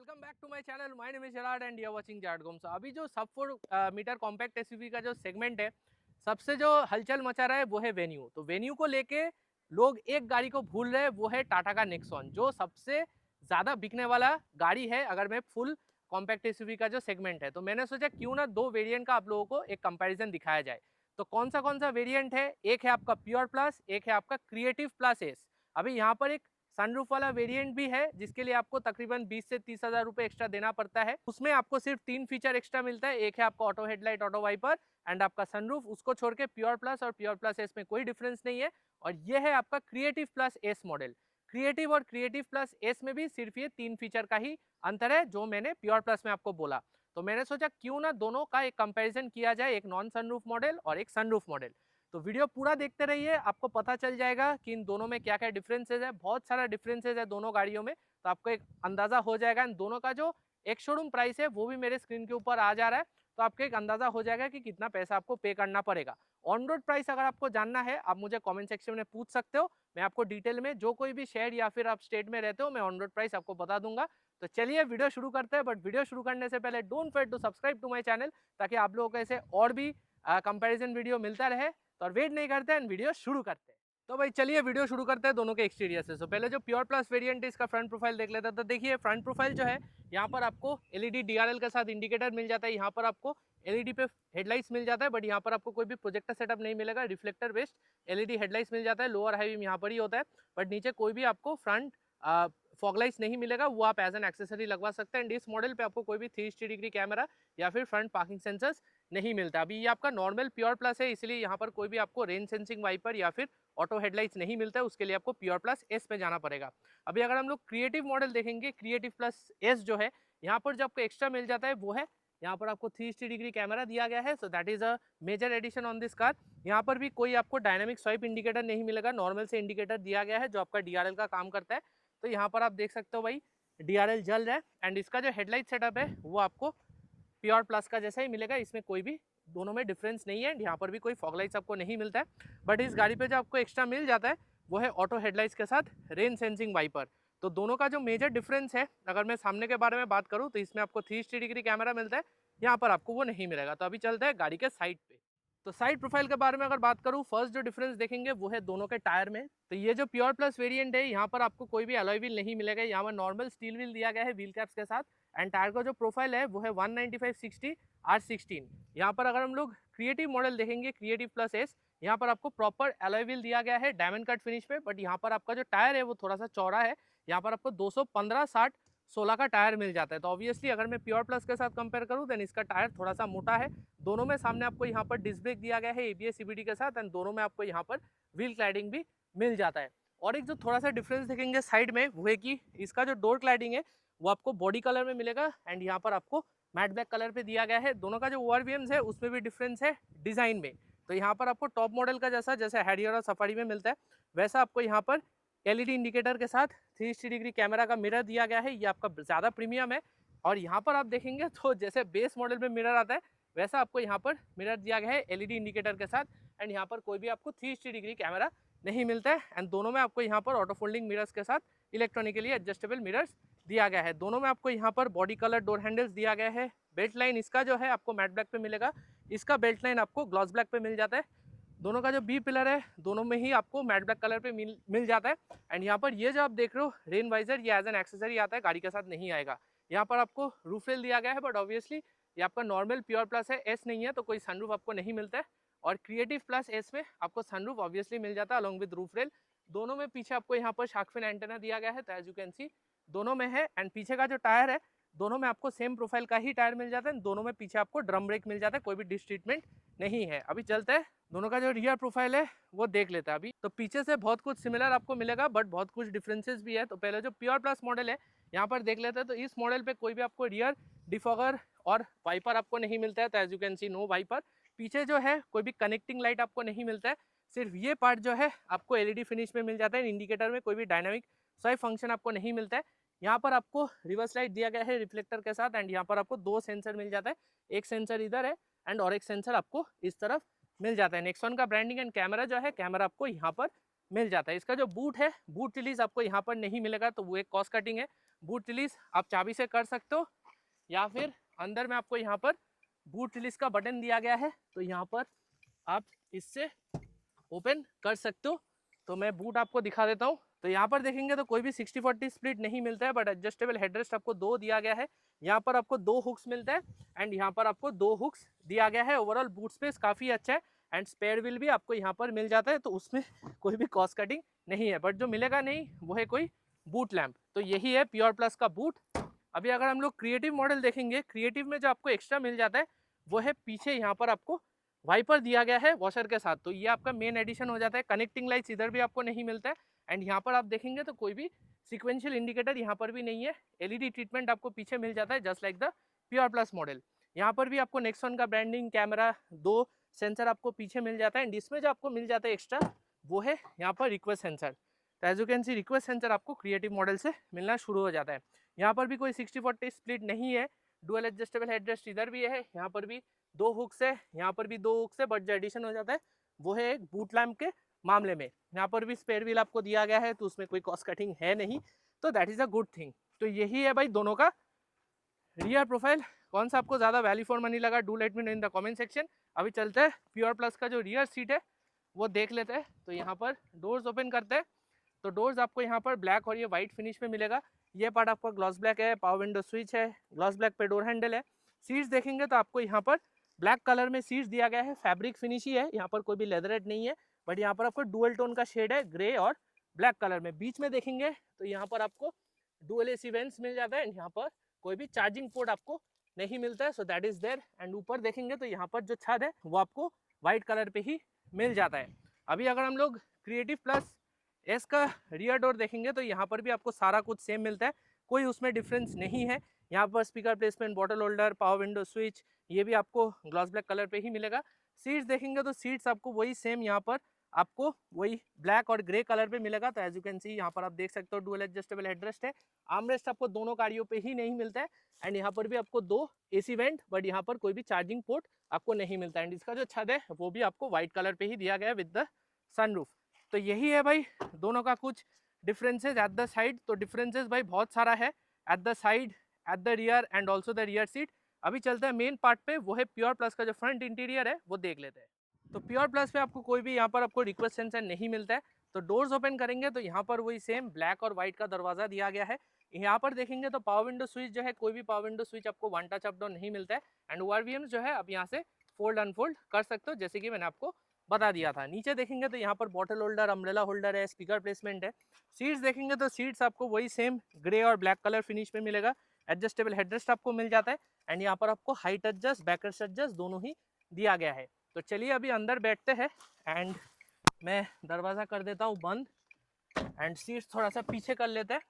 Welcome back to my channel. My name is Jerad and you are watching Jerad Gomes. अभी जो सब 4 metre compact SUV का जो सेगमेंट है, सबसे जो हलचल मचा रहा है वो है वेन्यू। तो वेन्यू को लेके लोग एक गाड़ी को भूल रहे हैं, वो है टाटा का नेक्सॉन, जो सबसे ज़्यादा बिकने वाला गाड़ी है अगर मैं फुल कॉम्पैक्ट एसयूवी का जो सेगमेंट है। तो मैंने सोचा क्यों ना दो वेरिएंट का आप लोगों को एक कंपैरिजन दिखाया जाए। तो कौन सा वेरिएंट है? एक है आपका प्योर प्लस, एक है आपका क्रिएटिव प्लस एस। अभी यहाँ पर एक सनरूफ वाला वेरिएंट भी है जिसके लिए आपको तकरीबन 20 से 30 हज़ार रुपये एक्स्ट्रा देना पड़ता है। उसमें आपको सिर्फ 3 फीचर एक्स्ट्रा मिलता है। एक है आपका auto headlight, auto wiper and आपका सनरूफ। उसको छोड़ के प्योर प्लस और प्योर प्लस एस में कोई डिफरेंस नहीं है। और ये है आपका creative plus S model. Creative और क्रिएटिव प्लस एस में भी सिर्फ ये 3 फीचर का ही अंतर है जो मैंने प्योर प्लस में आपको बोला। तो मैंने सोचा क्यों ना दोनों का एक कंपेरिजन किया जाए, एक नॉन सनरूफ मॉडल और एक सनरूफ मॉडल। तो वीडियो पूरा देखते रहिए, आपको पता चल जाएगा कि इन दोनों में क्या क्या डिफरेंसेज है। बहुत सारा डिफरेंसेज है दोनों गाड़ियों में, तो आपको एक अंदाजा हो जाएगा। इन दोनों का जो एक शोरूम प्राइस है वो भी मेरे स्क्रीन के ऊपर आ जा रहा है, तो आपको एक अंदाजा हो जाएगा कि कितना पैसा आपको पे करना पड़ेगा। ऑन रोड प्राइस अगर आपको जानना है, आप मुझे कमेंट सेक्शन में पूछ सकते हो। मैं आपको डिटेल में जो कोई भी शहर या फिर आप स्टेट में रहते हो, मैं ऑन रोड प्राइस आपको बता दूंगा। तो चलिए वीडियो शुरू करते हैं। बट वीडियो शुरू करने से पहले don't forget to subscribe to my channel, ताकि आप लोगों को ऐसे और भी कंपैरिजन वीडियो मिलता रहे। तो और वेट नहीं करते हैं, वीडियो शुरू करते हैं। तो भाई चलिए वीडियो शुरू करते हैं दोनों के एक्सटीरियर से। तो पहले जो प्योर प्लस वेरिएंट है, इसका फ्रंट प्रोफाइल देख लेते हैं। तो देखिए फ्रंट प्रोफाइल जो है, यहाँ पर आपको एलईडी डीआरएल के साथ इंडिकेटर मिल जाता है। यहाँ पर आपको एलईडी पे हेडलाइट्स मिल जाता है, बट यहाँ पर आपको कोई भी प्रोजेक्टर सेटअप नहीं मिलेगा। रिफ्लेक्टर बेस्ड एलईडी हेडलाइट्स मिल जाता है। लोअर हाई बीम यहाँ पर ही होता है, बट नीचे कोई भी आपको फ्रंट फॉगलाइट्स नहीं मिलेगा, वो आप एज एन एक्सेसरी लगवा सकते हैं। एंड इस मॉडल पे आपको कोई भी 360 डिग्री कैमरा या फिर फ्रंट पार्किंग सेंसर्स नहीं मिलता। अभी ये आपका नॉर्मल प्योर प्लस है, इसलिए यहाँ पर कोई भी आपको रेन सेंसिंग वाइपर या फिर ऑटो हेडलाइट्स नहीं मिलता है। उसके लिए आपको प्योर प्लस एस में जाना पड़ेगा। अभी अगर हम लोग क्रिएटिव मॉडल देखेंगे, क्रिएटिव प्लस एस जो है, यहाँ पर जो आपको एक्स्ट्रा मिल जाता है वो है यहाँ पर आपको 360 डिग्री कैमरा दिया गया है। So that is a major addition on this car. यहाँ पर भी कोई आपको डायनामिक स्वाइप इंडिकेटर नहीं मिलेगा, नॉर्मल से इंडिकेटर दिया गया है जो आपका डीआरएल का काम करता है। तो यहाँ पर आप देख सकते हो भाई डीआरएल जल रहा है। एंड इसका जो हेडलाइट सेटअप है वो आपको प्योर प्लस का जैसा ही मिलेगा, इसमें कोई भी दोनों में डिफरेंस नहीं है। यहाँ पर भी कोई फॉगलाइट्स आपको नहीं मिलता है, बट इस गाड़ी पे जो आपको एक्स्ट्रा मिल जाता है वो है ऑटो हेडलाइट्स के साथ रेन सेंसिंग वाइपर। तो दोनों का जो मेजर डिफरेंस है, अगर मैं सामने के बारे में बात करूँ तो इसमें आपको 360 डिग्री कैमरा मिलता है, यहाँ पर आपको वो नहीं मिलेगा। तो अभी चलता है गाड़ी के साइड पे। तो साइड प्रोफाइल के बारे में अगर बात करूँ, फर्स्ट जो डिफरेंस देखेंगे वो है दोनों के टायर में। तो ये जो प्योर प्लस वेरिएंट है, यहाँ पर आपको कोई भी अलॉय व्हील नहीं मिलेगा, यहाँ पर नॉर्मल स्टील व्हील दिया गया है व्हील कैप्स के साथ। एंड टायर का जो प्रोफाइल है वो है 195/60 R16। यहाँ पर अगर हम लोग क्रिएटिव मॉडल देखेंगे, क्रिएटिव प्लस एस, यहाँ पर आपको प्रॉपर अलॉय व्हील दिया गया है डायमंड कट फिनिश पे, बट यहाँ पर आपका जो टायर है वो थोड़ा सा चौड़ा है। यहाँ पर आपको 215/60/16 का टायर मिल जाता है। तो ऑब्वियसली अगर मैं प्योर प्लस के साथ कंपेयर करूँ देन इसका टायर थोड़ा सा मोटा है। दोनों में सामने आपको यहाँ पर डिस्क ब्रेक दिया गया है एबीएस सीबीडी के साथ, एंड दोनों में आपको यहाँ पर व्हील क्लैडिंग भी मिल जाता है। और एक जो थोड़ा सा डिफरेंस देखेंगे साइड में, वो है कि इसका जो डोर क्लैडिंग है वो आपको बॉडी कलर में मिलेगा, एंड यहाँ पर आपको मैट ब्लैक कलर पे दिया गया है। दोनों का जो ओआरवीएम्स है उसमें भी डिफरेंस है डिजाइन में। तो यहाँ पर आपको टॉप मॉडल का जैसा जैसे हैरियर और सफारी में मिलता है, वैसा आपको यहाँ पर एलईडी इंडिकेटर के साथ 360 डिग्री कैमरा का मिरर दिया गया है। ये आपका ज़्यादा प्रीमियम है। और यहाँ पर आप देखेंगे तो जैसे बेस मॉडल में मिरर आता है, वैसा आपको यहाँ पर मिरर दिया गया है एलईडी इंडिकेटर के साथ। एंड यहाँ पर कोई भी आपको 360 डिग्री कैमरा नहीं मिलता है। एंड दोनों में आपको यहाँ पर ऑटो फोल्डिंग मिरर्स के साथ इलेक्ट्रॉनिकली एडजस्टेबल मिरर्स दिया गया है। दोनों में आपको यहाँ पर बॉडी कलर डोर हैंडल्स दिया गया है। बेल्ट लाइन इसका जो है आपको मैट ब्लैक पे मिलेगा, इसका बेल्ट लाइन आपको ग्लॉस ब्लैक पे मिल जाता है। दोनों का जो बी पिलर है दोनों में ही आपको मैट ब्लैक कलर पे मिल जाता है। एंड यहाँ पर ये जो आप देख रहे हो रेन वाइजर, ये एज एन एक्सेसरी आता है, गाड़ी के साथ नहीं आएगा। यहाँ पर आपको रूफ रेल दिया गया है, बट ऑब्वियसली ये आपका नॉर्मल प्योर प्लस है, एस नहीं है, तो कोई सनरूफ आपको नहीं मिलता है। और क्रिएटिव प्लस एस में आपको सनरूफ ऑब्वियसली मिल जाता है अलॉन्ग विद रूफ रेल। दोनों में पीछे आपको यहाँ पर शार्क फिन एंटेना दिया गया है, तो एज यू कैन सी दोनों में है। एंड पीछे का जो टायर है दोनों में आपको सेम प्रोफाइल का ही टायर मिल जाता है। दोनों में पीछे आपको ड्रम ब्रेक मिल जाता है, कोई भी डिस ट्रीटमेंट नहीं है। अभी चलते हैं दोनों का जो रियर प्रोफाइल है वो देख लेते हैं। अभी तो पीछे से बहुत कुछ सिमिलर आपको मिलेगा, बट बहुत कुछ डिफरेंसेस भी है। तो पहले जो प्योर प्लस मॉडल है यहाँ पर देख लेते हैं। तो इस मॉडल पे कोई भी आपको रियर डिफॉगर और वाइपर आपको नहीं मिलता है, तो as you can see no wiper. पीछे जो है कोई भी कनेक्टिंग लाइट आपको नहीं मिलता है, सिर्फ ये पार्ट जो है आपको एलईडी फिनिश में मिल जाता है। इंडिकेटर में कोई भी डायनामिक स्वाइप फंक्शन आपको नहीं मिलता है। यहाँ पर आपको रिवर्स लाइट दिया गया है रिफ्लेक्टर के साथ, एंड यहाँ पर आपको 2 सेंसर मिल जाता है, एक सेंसर इधर है एंड और एक सेंसर आपको इस तरफ मिल जाता है। नेक्सॉन का ब्रांडिंग एंड कैमरा जो है, कैमरा आपको यहाँ पर मिल जाता है। इसका जो बूट है, बूट रिलीज आपको यहाँ पर नहीं मिलेगा, तो वो एक कॉस्ट कटिंग है। बूट रिलीज आप चाबी से कर सकते हो, या फिर अंदर में आपको यहाँ पर बूट रिलीज का बटन दिया गया है, तो यहाँ पर आप इससे ओपन कर सकते हो। तो मैं बूट आपको दिखा देता हूँ। तो यहाँ पर देखेंगे तो कोई भी 60-40 स्प्लिट नहीं मिलता है, बट एडजस्टेबल हेडरेस्ट आपको 2 दिया गया है। यहाँ पर आपको 2 हुक्स मिलता है एंड यहाँ पर आपको 2 हुक्स दिया गया है। ओवरऑल बूट स्पेस काफ़ी अच्छा है एंड स्पेयर व्हील भी आपको यहाँ पर मिल जाता है, तो उसमें कोई भी कॉस्ट कटिंग नहीं है। बट जो मिलेगा नहीं वो है कोई बूट लैम्प। तो यही है प्योर प्लस का बूट। अभी अगर हम लोग क्रिएटिव मॉडल देखेंगे, क्रिएटिव में जो आपको एक्स्ट्रा मिल जाता है वो है पीछे यहाँ पर आपको वाइपर दिया गया है वॉशर के साथ, तो ये आपका मेन एडिशन हो जाता है। कनेक्टिंग लाइट्स इधर भी आपको नहीं मिलता है एंड यहाँ पर आप देखेंगे तो कोई भी सीक्वेंशियल इंडिकेटर यहाँ पर भी नहीं है। एलईडी ट्रीटमेंट आपको पीछे मिल जाता है just like the pure plus model. यहाँ पर भी आपको नेक्सॉन का ब्रांडिंग, कैमरा, 2 सेंसर आपको पीछे मिल जाता है एंड इसमें जो आपको मिल जाता है एक्स्ट्रा वो है यहाँ पर रिक्वेस्ट सेंसर। तो as you can see request sensor आपको क्रिएटिव मॉडल से मिलना शुरू हो जाता है। यहाँ पर भी कोई 60-40 स्प्लिट नहीं है। डुअल एडजस्टेबल हेडरेस्ट इधर भी है, यहाँ पर भी 2 हुक्स है, यहाँ पर भी 2 हुक्स है, बट जो एडिशन हो जाता है वो है एक बूट लैम्प के मामले में। यहाँ पर भी स्पेयर व्हील आपको दिया गया है, तो उसमें कोई कॉस्ट कटिंग है नहीं, तो that is a good thing. तो यही है भाई दोनों का रियर प्रोफाइल। कौन सा आपको ज़्यादा वैल्यू फॉर मनी लगा, do let me know in the comment section. अभी चलते हैं प्योर प्लस का जो रियर सीट है वो देख लेते हैं। तो यहाँ पर डोर्स ओपन करते हैं, तो डोर्स आपको यहाँ पर ब्लैक और ये वाइट फिनिश में मिलेगा। ये पार्ट आपका ग्लॉस ब्लैक है, पावर विंडो स्विच है, ग्लॉस ब्लैक पे डोर हैंडल है। सीट्स देखेंगे तो आपको यहाँ पर ब्लैक कलर में सीट्स दिया गया है, फैब्रिक फिनिश ही है, यहाँ पर कोई भी लेदरेट नहीं है, बट यहाँ पर आपको डुअल टोन का शेड है, ग्रे और ब्लैक कलर में। बीच में देखेंगे तो यहाँ पर आपको डुअल एसी वेंट्स मिल जाता है एंड यहाँ पर कोई भी चार्जिंग पोर्ट आपको नहीं मिलता है, so that is there. And ऊपर देखेंगे तो यहाँ पर जो छत है वो आपको व्हाइट कलर पे ही मिल जाता है। अभी अगर हम लोग क्रिएटिव प्लस एस का रियर डोर देखेंगे तो यहाँ पर भी आपको सारा कुछ सेम मिलता है, कोई उसमें डिफरेंस नहीं है। यहाँ पर speaker placement, bottle holder, power window switch, ये भी आपको ग्लॉस ब्लैक कलर पे ही मिलेगा। सीट्स देखेंगे तो सीट्स आपको वही सेम यहाँ पर आपको वही ब्लैक और ग्रे कलर पे मिलेगा। तो एज यू कैन सी यहाँ पर आप देख सकते हो डुअल एडजस्टेबल हेडरेस्ट है। आर्मरेस्ट आपको दोनों गाड़ियों पे ही नहीं मिलता है एंड यहाँ पर भी आपको 2 एसी वेंट, बट यहाँ पर कोई भी चार्जिंग पोर्ट आपको नहीं मिलता है। एंड इसका जो छत है वो भी आपको व्हाइट कलर पे ही दिया गया है विद द सनरूफ। तो यही है भाई दोनों का कुछ डिफरेंसेस एट द साइड। तो डिफरेंसेस भाई बहुत सारा है at the side, at the rear and also the rear seat. अभी चलते हैं मेन पार्ट पे, वो है प्योर प्लस का जो फ्रंट इंटीरियर है वो देख लेते हैं। तो प्योर प्लस पे आपको कोई भी यहाँ पर आपको रिक्वेस्ट सेंसर नहीं मिलता है। तो डोर्स ओपन करेंगे तो यहाँ पर वही सेम ब्लैक और व्हाइट का दरवाजा दिया गया है। यहाँ पर देखेंगे तो पावर विंडो स्विच जो है, कोई भी पावर विंडो स्विच आपको वन टच अप डाउन नहीं मिलता है एंड ओआरवीएम जो है आप यहाँ से फोल्ड अनफोल्ड कर सकते हो, जैसे कि मैंने आपको बता दिया था। नीचे देखेंगे तो यहाँ पर बॉटल होल्डर, अम्ब्रेला होल्डर है, स्पीकर प्लेसमेंट है। सीट्स देखेंगे तो सीट्स आपको वही सेम ग्रे और ब्लैक कलर फिनिश में मिलेगा। एडजस्टेबल हेडरेस्ट आपको मिल जाता है एंड यहाँ पर आपको हाइट एडजस्ट, बैकरेस्ट एडजस्ट दोनों ही दिया गया है। तो चलिए अभी अंदर बैठते हैं एंड मैं दरवाज़ा कर देता हूँ बंद एंड सीट्स थोड़ा सा पीछे कर लेते हैं।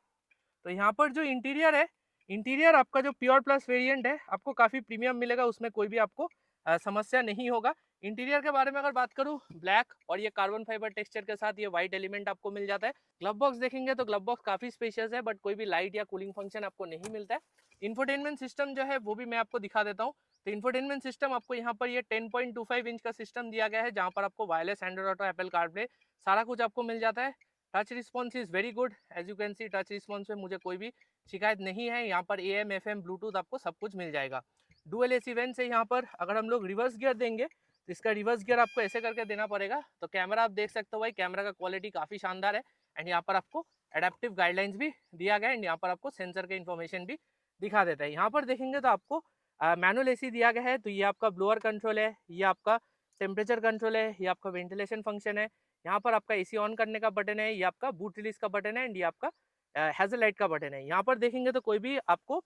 तो यहाँ पर जो इंटीरियर है, इंटीरियर आपका जो प्योर प्लस वेरिएंट है आपको काफ़ी प्रीमियम मिलेगा, उसमें कोई भी आपको समस्या नहीं होगा। इंटीरियर के बारे में अगर बात करूँ, ब्लैक और ये कार्बन फाइबर टेक्सचर के साथ ये वाइट एलिमेंट आपको मिल जाता है। ग्लव बॉक्स देखेंगे तो ग्लव बॉक्स काफ़ी स्पेशियस है, बट कोई भी लाइट या कूलिंग फंक्शन आपको नहीं मिलता है। इंफोटेनमेंट सिस्टम जो है वो भी मैं आपको दिखा देता हूँ। तो इंफोटेनमेंट सिस्टम आपको यहाँ पर ये 10.25 इंच का सिस्टम दिया गया है, जहाँ पर आपको wireless Android Auto, Apple CarPlay सारा कुछ आपको मिल जाता है। Touch response is very good, as you can see touch response में मुझे कोई भी शिकायत नहीं है। यहाँ पर AM, FM, ब्लूटूथ आपको सब कुछ मिल जाएगा। डुअल एसी वेंट्स है यहाँ पर। अगर हम लोग रिवर्स गियर देंगे तो इसका रिवर्स गियर आपको ऐसे करके देना पड़ेगा। तो कैमरा आप देख सकते हो भाई, कैमरा का क्वालिटी काफ़ी शानदार है एंड यहाँ पर आपको एडेप्टिव गाइडलाइंस भी दिया गया है एंड यहाँ पर आपको सेंसर के इन्फॉर्मेशन भी दिखा देता है। यहाँ पर देखेंगे तो आपको मैनुअल AC दिया गया है। तो ये आपका ब्लोअर कंट्रोल है, ये आपका टेम्परेचर कंट्रोल है, ये आपका वेंटिलेशन फंक्शन है, यहाँ पर आपका AC ऑन करने का बटन है, ये आपका बूट रिलीज का बटन है एंड ये आपका हैजल लाइट का बटन है। यहाँ पर देखेंगे तो कोई भी आपको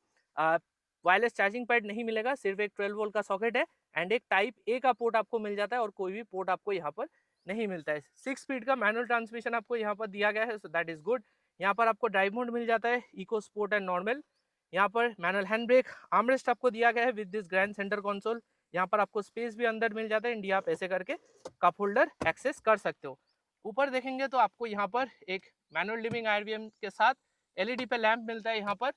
वायरलेस चार्जिंग पैड नहीं मिलेगा, सिर्फ एक 12 वोल्ट का सॉकेट है एंड एक टाइप A का पोर्ट आपको मिल जाता है और कोई भी पोर्ट आपको यहाँ पर नहीं मिलता है। 6 स्पीड का मैनुअल ट्रांसमिशन आपको यहाँ पर दिया गया है, सो दैट इज गुड। यहाँ पर आपको ड्राइव मोड मिल जाता है, इको, स्पोर्ट एंड नॉर्मल। यहाँ पर मैनुअल हैंड ब्रेक, आर्मरेस्ट आपको दिया गया है with this grand centre console. यहाँ पर आपको स्पेस भी अंदर मिल जाता है एंड आप ऐसे करके कप होल्डर एक्सेस कर सकते हो। ऊपर देखेंगे तो आपको यहाँ पर एक मैनुअल लिविंग IRVM के साथ LED पे लैंप मिलता है। यहाँ पर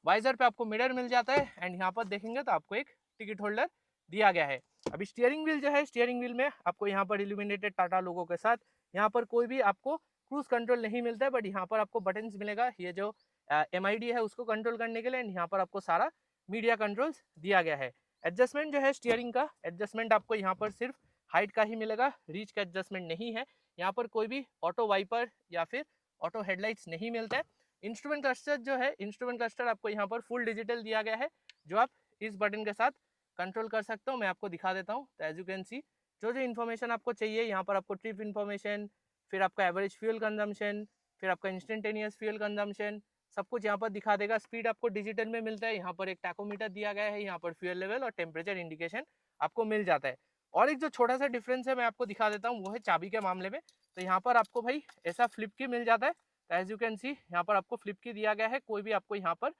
वाइजर पे आपको मिरर मिल जाता है एंड यहाँ पर देखेंगे तो आपको एक टिकट होल्डर दिया गया है। अभी स्टीयरिंग व्हील जो है, स्टीयरिंग व्हील में आपको यहाँ पर इल्यूमिनेटेड टाटा लोगो के साथ यहाँ पर कोई भी आपको क्रूज कंट्रोल नहीं मिलता है, बट यहाँ पर आपको बटन्स मिलेगा। ये जो MID है उसको कंट्रोल करने के लिए, एंड यहाँ पर आपको सारा मीडिया कंट्रोल्स दिया गया है। एडजस्टमेंट जो है स्टीयरिंग का एडजस्टमेंट आपको यहाँ पर सिर्फ हाइट का ही मिलेगा, रीच का एडजस्टमेंट नहीं है। यहाँ पर कोई भी ऑटो वाइपर या फिर ऑटो हेडलाइट्स नहीं मिलता है। इंस्ट्रूमेंट क्लस्टर जो है, इंस्ट्रूमेंट क्लस्टर आपको यहाँ पर फुल डिजिटल दिया गया है, जो आप इस बटन के साथ कंट्रोल कर सकते हो। मैं आपको दिखा देता हूँ। तो एज यू कैन सी जो जो इन्फॉर्मेशन आपको चाहिए यहाँ पर आपको ट्रिप इन्फॉर्मेशन, फिर आपका एवरेज फ्यूल कंजम्पशन, फिर आपका इंस्टेंटेनियस फ्यूल कंजम्पशन, सब कुछ यहाँ पर दिखा देगा। स्पीड आपको डिजिटल में मिलता है। यहाँ पर एक टैकोमीटर दिया गया है, यहाँ पर फ्यूल लेवल और टेम्परेचर इंडिकेशन आपको मिल जाता है। और एक जो छोटा सा डिफरेंस है मैं आपको दिखा देता हूँ, वो है चाबी के मामले में। तो यहाँ पर आपको भाई ऐसा फ्लिप की मिल जाता है। तो एज यू कैन सी यहाँ पर आपको फ्लिप की दिया गया है। कोई भी आपको यहाँ पर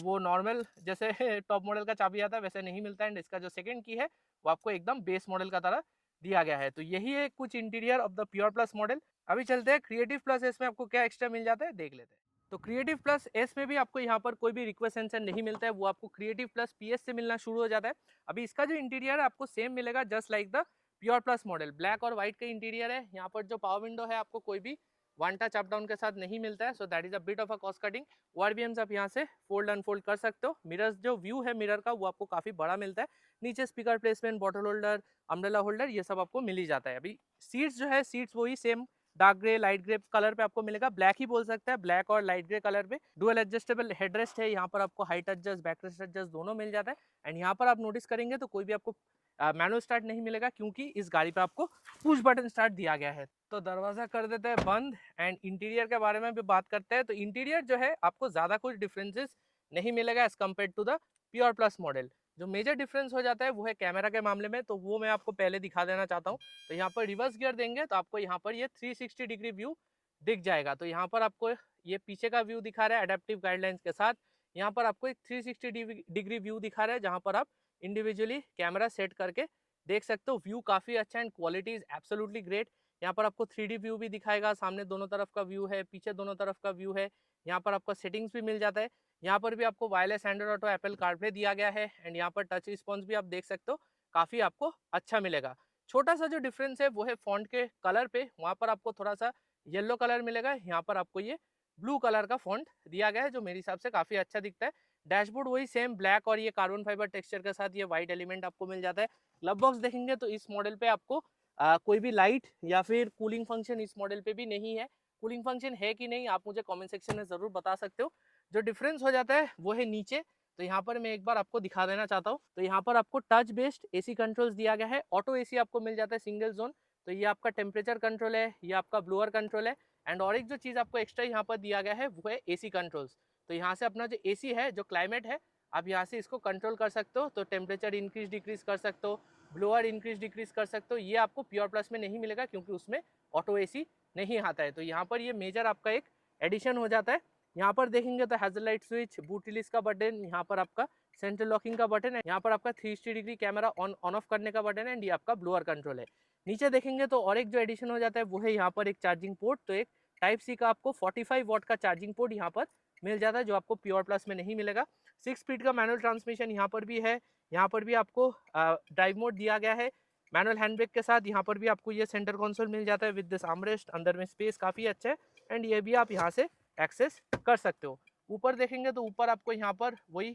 वो नॉर्मल जैसे टॉप मॉडल का चाबी आता है वैसे नहीं मिलता है। एंड इसका जो सेकंड की है वो आपको एकदम बेस मॉडल का तरह दिया गया है। तो यही है कुछ interior of the pure plus model. अभी चलते हैं क्रिएटिव प्लस एस में आपको क्या एक्स्ट्रा मिल जाता है देख लेते हैं। तो क्रिएटिव प्लस एस में भी आपको यहाँ पर कोई भी रिक्वेस्ट सेंसर नहीं मिलता है, वो आपको क्रिएटिव प्लस PS से मिलना शुरू हो जाता है। अभी इसका जो इंटीरियर है आपको सेम मिलेगा just like the pure plus model. Black और व्हाइट का इंटीरियर है। यहाँ पर जो पावर विंडो है आपको कोई भी वन टच अप डाउन के साथ नहीं मिलता है, so that is a bit of a cost cutting. ORVMs आप यहाँ से फोल्ड अनफोल्ड कर सकते हो। मिरर्स जो व्यू है मिरर का वो आपको काफी बड़ा मिलता है। नीचे speaker placement, bottle holder, umbrella holder, ये सब आपको मिल ही जाता है। अभी सीट्स जो है, सीट्स वही same dark grey light grey colour पे आपको मिलेगा। ब्लैक ही बोल सकता है, ब्लैक और लाइट ग्रे कलर पे। डुअल एडजस्टेबल हेडरेस्ट है। यहाँ पर आपको हाइट एडजस्ट बैकरेस्ट एडजस्ट दोनों मिल जाता है। एंड यहाँ पर आप नोटिस करेंगे तो कोई भी आपको मैनुअल स्टार्ट नहीं मिलेगा, क्योंकि इस गाड़ी पे आपको पुश बटन स्टार्ट दिया गया है। तो दरवाजा कर देते हैं बंद एंड इंटीरियर के बारे में भी बात करते हैं। तो इंटीरियर जो है आपको ज्यादा कुछ डिफरेंसेस नहीं मिलेगा as compared to the pure plus model. जो मेजर डिफरेंस हो जाता है वो है कैमरा के मामले में, तो वो मैं आपको पहले दिखा देना चाहता हूँ। तो यहाँ पर रिवर्स गियर देंगे तो आपको यहाँ पर ये 360 डिग्री व्यू दिख जाएगा। तो यहाँ पर आपको ये पीछे का व्यू दिखा रहा है एडेप्टिव गाइडलाइंस के साथ। यहाँ पर आपको एक 360 डिग्री व्यू दिखा रहा है, जहाँ पर आप इंडिविजुअली कैमरा सेट करके देख सकते हो। व्यू काफी अच्छा and quality is absolutely great. यहाँ पर आपको 3D व्यू भी दिखाएगा। सामने दोनों तरफ का व्यू है, पीछे दोनों तरफ का व्यू है। यहाँ पर आपका सेटिंग्स भी मिल जाता है। यहाँ पर भी आपको wireless Android Auto Apple CarPlay दिया गया है। एंड यहाँ पर टच रिस्पॉन्स भी आप देख सकते हो, काफी आपको अच्छा मिलेगा। छोटा सा जो डिफरेंस है वो है फॉन्ट के कलर पे। वहाँ पर आपको थोड़ा सा येलो कलर मिलेगा, यहाँ पर आपको ये ब्लू कलर का फॉन्ट दिया गया है, जो मेरे हिसाब से काफी अच्छा दिखता है। डैशबोर्ड वही सेम ब्लैक और ये कार्बन फाइबर टेक्सचर के साथ ये व्हाइट एलिमेंट आपको मिल जाता है। ग्लव बॉक्स देखेंगे तो इस मॉडल पे आपको कोई भी लाइट या फिर कूलिंग फंक्शन इस मॉडल पे भी नहीं है। कूलिंग फंक्शन है कि नहीं आप मुझे कमेंट सेक्शन में जरूर बता सकते हो। जो डिफरेंस हो जाता है वो है नीचे। तो यहाँ पर मैं एक बार आपको दिखा देना चाहता हूँ। तो यहाँ पर आपको टच बेस्ड AC कंट्रोल्स दिया गया है। ऑटो AC आपको मिल जाता है सिंगल जोन। तो ये आपका टेम्परेचर कंट्रोल है, ये आपका ब्लोअर कंट्रोल है। एंड और एक जो चीज़ आपको एक्स्ट्रा यहाँ पर दिया गया है वो है AC कंट्रोल्स। तो यहाँ से अपना जो AC है, जो क्लाइमेट है, आप यहाँ से इसको कंट्रोल कर सकते हो। तो टेम्परेचर इंक्रीज डिक्रीज कर सकते हो, ब्लोअर इंक्रीज डिक्रीज कर सकते हो। ये आपको प्योर प्लस में नहीं मिलेगा, क्योंकि उसमें ऑटो AC नहीं आता है। तो यहाँ पर ये मेजर आपका एक एडिशन हो जाता है। यहाँ पर देखेंगे तो hassle light switch, boot release का बटन, यहाँ पर आपका सेंट्रल लॉकिंग का बटन है, यहाँ पर आपका 360 डिग्री कैमरा ऑन ऑफ करने का बटन है, एंड ये आपका ब्लोअर कंट्रोल है। नीचे देखेंगे तो और एक जो एडिशन हो जाता है वो है यहाँ पर एक चार्जिंग पोर्ट। तो एक टाइप सी का आपको 45 वॉट का चार्जिंग पोर्ट यहाँ पर मिल जाता है, जो आपको प्योर प्लस में नहीं मिलेगा। 6 स्पीड का मैनुअल ट्रांसमिशन यहाँ पर भी है। यहाँ पर भी आपको ड्राइव मोड दिया गया है मैनुअल हैंड ब्रेक के साथ। यहाँ पर भी आपको ये सेंटर कंसोल मिल जाता है विद दिस आर्मरेस्ट। अंदर में स्पेस काफ़ी अच्छा है, एंड ये भी आप यहाँ से एक्सेस कर सकते हो। ऊपर देखेंगे तो ऊपर आपको यहाँ पर वही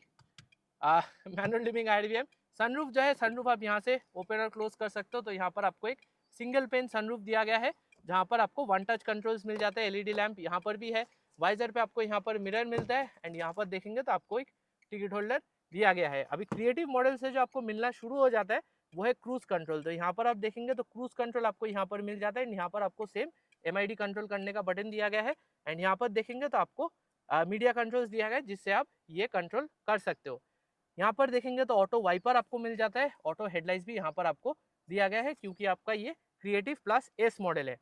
मैनुअल लिविंग IDVM। सनरूफ जो है, सनरूफ आप यहाँ से ओपन और क्लोज कर सकते हो। तो यहाँ पर आपको एक सिंगल पेन सनरूफ दिया गया है, जहाँ पर आपको वन टच कंट्रोल्स मिल जाते हैं। LED लैंप यहाँ पर भी है। वाइजर पे आपको यहाँ पर मिरर मिलता है, एंड यहाँ पर देखेंगे तो आपको एक टिकट होल्डर दिया गया है। अभी क्रिएटिव मॉडल से जो आपको मिलना शुरू हो जाता है वो है क्रूज कंट्रोल। तो यहाँ पर आप देखेंगे तो क्रूज कंट्रोल आपको यहाँ पर मिल जाता है। यहाँ पर आपको सेम MID कंट्रोल करने का बटन दिया गया है। एंड यहाँ पर देखेंगे तो आपको मीडिया कंट्रोल्स दिया गया है, जिससे आप ये कंट्रोल कर सकते हो। यहाँ पर देखेंगे तो ऑटो वाइपर आपको मिल जाता है। ऑटो हेडलाइट्स भी यहाँ पर आपको दिया गया है, क्योंकि आपका ये क्रिएटिव प्लस एस मॉडल है।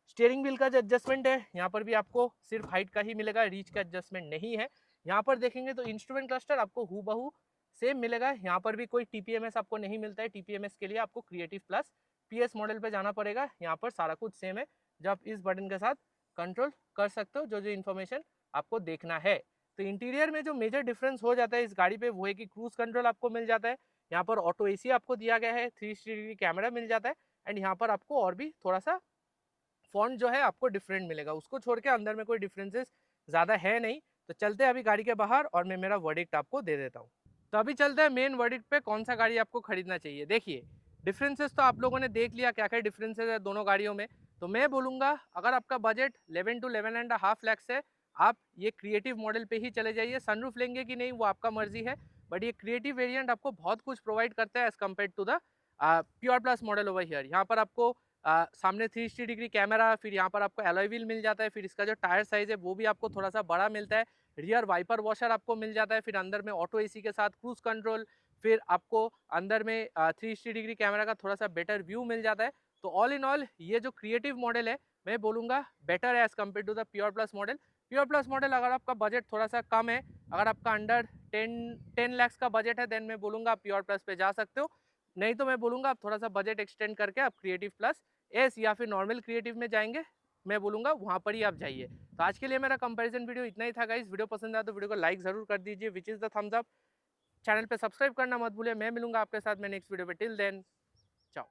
स्टीयरिंग व्हील का जो एडजस्टमेंट है, यहाँ पर भी आपको सिर्फ हाइट का ही मिलेगा, रीच का एडजस्टमेंट नहीं है। यहाँ पर देखेंगे तो इंस्ट्रूमेंट क्लस्टर आपको हूबहू सेम मिलेगा। यहाँ पर भी कोई TPMS आपको नहीं मिलता है। TPMS के लिए आपको क्रिएटिव प्लस PS मॉडल पे जाना पड़ेगा। यहाँ पर सारा कुछ सेम है, जो आप इस बटन के साथ कंट्रोल कर सकते हो जो जो इन्फॉर्मेशन आपको देखना है। तो इंटीरियर में जो मेजर डिफरेंस हो जाता है इस गाड़ी पे वो है कि क्रूज कंट्रोल आपको मिल जाता है। यहाँ पर ऑटो AC आपको दिया गया है, 360 डिग्री कैमरा मिल जाता है, एंड यहाँ पर आपको और भी थोड़ा सा फॉन्ट जो है आपको डिफरेंट मिलेगा। उसको छोड़ के अंदर में कोई डिफरेंसेस ज़्यादा है नहीं। तो चलते हैं अभी गाड़ी के बाहर और मैं मेरा वर्डिक्ट आपको दे देता हूँ। तो अभी चलते हैं मेन वर्डिक्ट पे, कौन सा गाड़ी आपको खरीदना चाहिए। देखिए डिफरेंसेस तो आप लोगों ने देख लिया क्या क्या डिफरेंसेस है दोनों गाड़ियों में। तो मैं बोलूँगा अगर आपका बजट 11 to 11.5 लैक्स है, आप ये क्रिएटिव मॉडल पे ही चले जाइए। सनरूफ लेंगे कि नहीं वो आपका मर्जी है, बट ये क्रिएटिव वेरिएंट आपको बहुत कुछ प्रोवाइड करता है as compared to the pure plus model over here. यहाँ पर आपको सामने 360 डिग्री कैमरा, फिर यहाँ पर आपको एलॉय व्हील मिल जाता है, फिर इसका जो टायर साइज है वो भी आपको थोड़ा सा बड़ा मिलता है, रियर वाइपर वॉशर आपको मिल जाता है, फिर अंदर में ऑटो एसी के साथ क्रूज कंट्रोल, फिर आपको अंदर में 360 डिग्री कैमरा का थोड़ा सा बेटर व्यू मिल जाता है। तो ऑल इन ऑल ये जो क्रिएटिव मॉडल है मैं बोलूँगा बेटर है as compared to the pure plus model. Pure plus model अगर आपका बजट थोड़ा सा कम है, अगर आपका अंडर 10 लैक्स का बजट है, देन मैं बोलूँगा आप प्योर प्लस पे जा सकते हो। नहीं तो मैं बोलूँगा आप थोड़ा सा बजट एक्सटेंड करके आप क्रिएटिव प्लस एस या फिर नॉर्मल क्रिएटिव में जाएंगे, मैं बोलूँगा वहाँ पर ही आप जाइए। तो आज के लिए मेरा कंपैरिजन वीडियो इतना ही था गाइस। वीडियो पसंद आया तो वीडियो को लाइक ज़रूर कर दीजिए, which is the thumbs up. Channel पे सब्सक्राइब करना मत भूलिए। मैं मिलूंगा आपके साथ मैं नेक्स्ट वीडियो पे। टिल देन, चाओ।